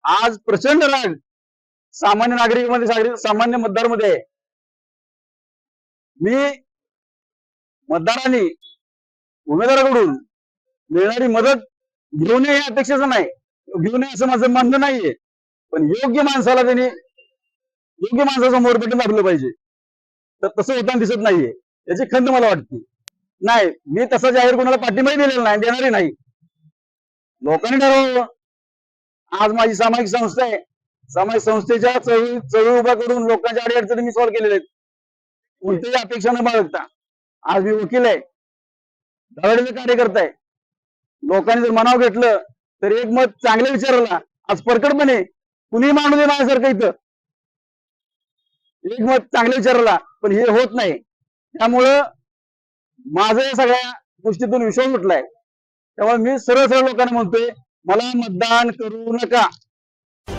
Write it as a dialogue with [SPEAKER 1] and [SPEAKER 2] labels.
[SPEAKER 1] आज प्रचंड राग सामान्य नागरिकांमध्ये, सामान्य मतदारमध्ये आहे. मी मतदारांनी उमेदवाराकडून मिळणारी मदत घेऊ नये या अपेक्षेचं नाही, घेऊ नये असं माझं म्हणणं नाहीये, पण योग्य माणसाला त्यांनी योग्य माणसासमोर बटन दाबलं पाहिजे. तर तसं होताना दिसत नाहीये, याची खंत मला वाटते. नाही, मी तसा जाहीर कोणाला पाठिंबाही दिलेला नाही, देणारही नाही. लोकांनी ठरवलं. आज माझी सामाजिक संस्था आहे, सामाजिक संस्थेच्या चळवळी उभा करून लोकांच्या अडीअडचणी मी सॉल्व्ह केलेल्या आहेत, कोणत्याही अपेक्षा न बाळगता. आज मी वकील आहे, धडाडीचे कार्यकर्ता आहे. लोकांनी जर मनाव घेतलं तर एक मत चांगलं विचारला, आज परकडपणे कुणी माणूस आहे माझ्यासारखं इथं, एक मत चांगलं विचारला, पण हे होत नाही. त्यामुळं माझं या सगळ्या गोष्टीतून विश्वास उठलाय. त्यामुळे मी सरळ सरळ लोकांना म्हणतोय, मला मतदान करू नका.